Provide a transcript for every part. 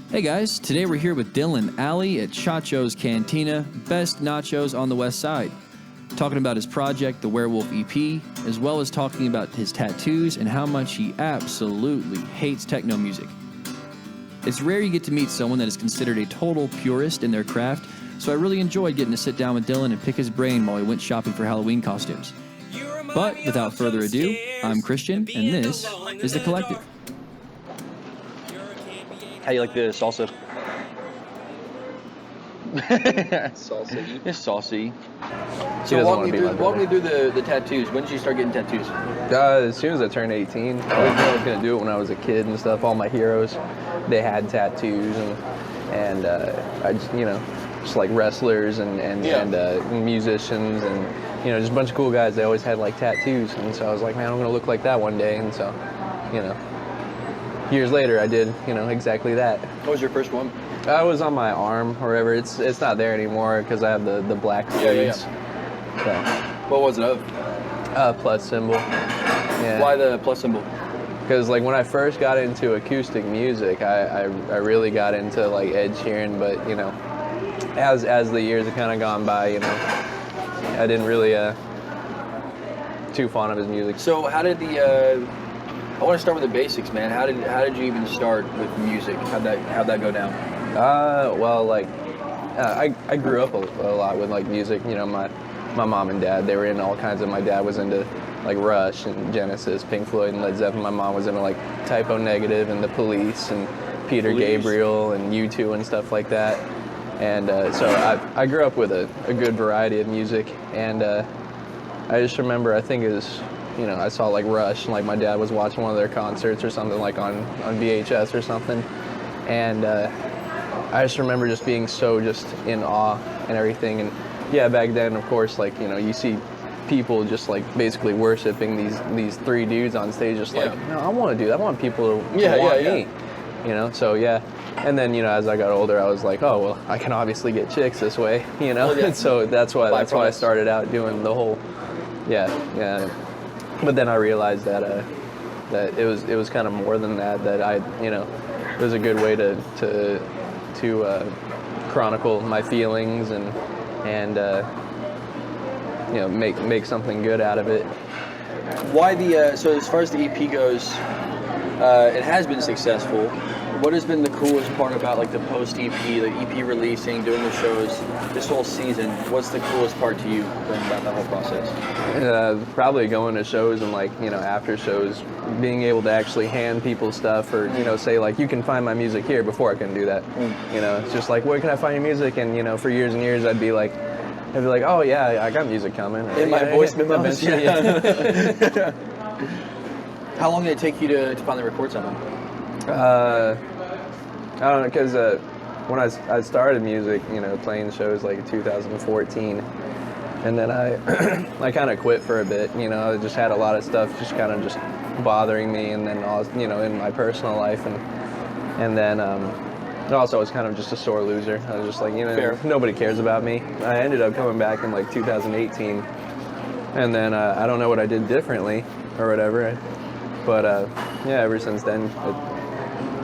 Hey guys, today we're here with Dylan Alley at Chacho's Cantina, best nachos on the west side. Talking about his project, the Werewolf EP, as well as talking about his tattoos and how much he absolutely hates techno music. It's rare you get to meet someone that is considered a total purist in their craft, so I really enjoyed getting to sit down with Dylan and pick his brain while we went shopping for Halloween costumes. But without further ado, I'm Christian, and this is The Collective. How you like the salsa? Salsa. It's saucy. So walk me through the tattoos. When did you start getting tattoos? As soon as I turned 18, I was going to do it when I was a kid and stuff. All my heroes, they had tattoos, and I just, just like wrestlers and musicians and, just a bunch of cool guys. They always had like tattoos, and so I was like, man, I'm going to look like that one day, and so, years later, I did, exactly that. What was your first one? I was on my arm or whatever. It's not there anymore because I have the black fluids. Yeah. What was it of? Plus symbol. Yeah. Why the plus symbol? Because like when I first got into acoustic music, I really got into like Ed Sheeran, but as the years have kind of gone by, I didn't really too fond of his music. So how did I want to start with the basics, man. How did you even start with music? How'd that go down? I grew up a lot with like music. My mom and dad, they were into all kinds of. My dad was into like Rush and Genesis, Pink Floyd, and Led Zeppelin. My mom was into like Typo Negative and The Police and Peter Gabriel and U2 and stuff like that. And so I grew up with a good variety of music. And I just remember, I think it was, I saw like Rush, and like my dad was watching one of their concerts or something like on VHS or something. And I just remember just being so just in awe and everything. And yeah, back then, of course, like, you see people just like basically worshiping these three dudes on stage, just like, no, I want to do that. I want people to want me, so yeah. And then, as I got older, I was like, oh, well, I can obviously get chicks this way, And so that's why I started out doing the whole, yeah. But then I realized that it was kind of more than that. That it was a good way to chronicle my feelings and make something good out of it. Why so as far as the EP goes, it has been successful. What has been the coolest part about like the post EP, the EP releasing, doing the shows, this whole season? What's the coolest part to you about the whole process? Probably going to shows and like after shows, being able to actually hand people stuff or say like, you can find my music here. Before I couldn't do that. It's just like, where can I find your music? And for years and years I'd be like, oh yeah, I got music coming. In my voice memos. Yeah. How long did it take you to finally record something? I don't know, because when I started music, playing shows like in 2014, and then I kind of quit for a bit. I just had a lot of stuff just kind of just bothering me, and then in my personal life, and then also I was kind of just a sore loser. I was just like, nobody cares about me. I ended up coming back in like 2018, and then I don't know what I did differently or whatever, but ever since then.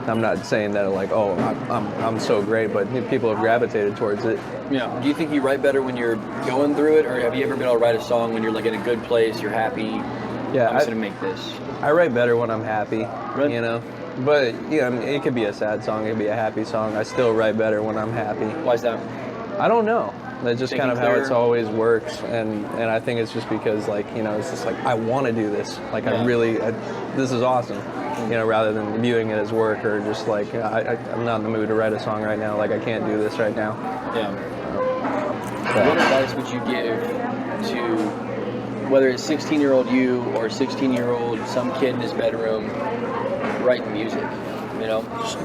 I'm not saying that like, oh, I'm so great, but people have gravitated towards it. Yeah. Do you think you write better when you're going through it, or have you ever been able to write a song when you're like in a good place, you're happy? Yeah, I'm just gonna make this. I write better when I'm happy, Really? But it could be a sad song, it could be a happy song. I still write better when I'm happy. Why is that? I don't know. That's just Thinking kind of how clearer? it's always works, and I think it's just because like it's just like I want to do this. Like this is awesome. Rather than viewing it as work or just like, I'm not in the mood to write a song right now, like I can't do this right now. Yeah. What advice would you give to, whether it's 16-year-old you or 16-year-old some kid in his bedroom writing music, Just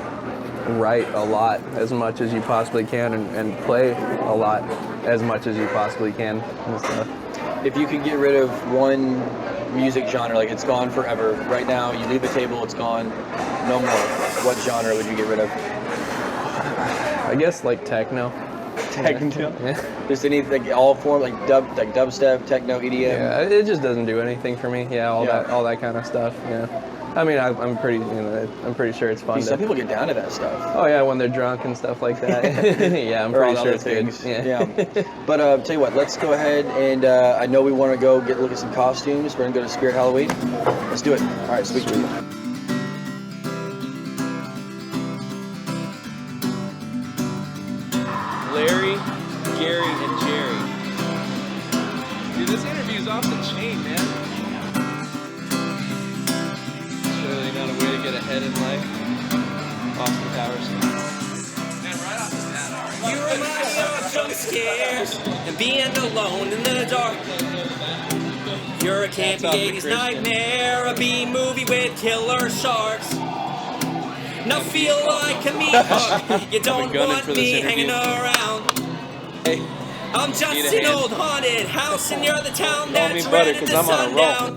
write a lot, as much as you possibly can, and play a lot, as much as you possibly can and stuff. If you could get rid of one music genre, like it's gone forever, right now you leave the table, it's gone, no more, what genre would you get rid of? I guess like techno. Yeah. Just any, like all form, like dubstep, techno, EDM. Yeah, it just doesn't do anything for me. Yeah, all that kind of stuff. Yeah. I mean, I'm pretty, I'm pretty sure it's fun. Some people get down to that stuff. Oh yeah, when they're drunk and stuff like that. Yeah, I'm Or pretty all sure other it's things. good. Yeah. But tell you what, let's go ahead and I know we want to go look at some costumes. We're gonna go to Spirit Halloween. Let's do it. All right, sweet. Larry, Gary, and Jerry. Dude, this interview's off the chain, man. Surely not a way to get ahead in life. Austin Powers. Man, right off the bat, alright. You remind me of jump scares and being alone in the dark. You're a campy 80s nightmare, a B-movie with killer sharks. Now feel like a meat hook, you don't want me hanging around. Hey, I'm just need a an hand? old haunted house and you're the town Call that's me butter, ready 'cause to I'm on a sundown.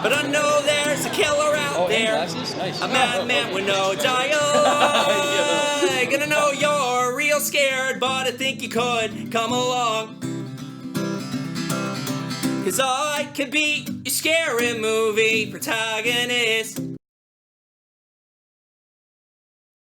But I know there's a killer out there, Nice. a madman with no dialogue. Gonna know you're real scared, but I think you could come along. 'Cause I could be your scary movie protagonist.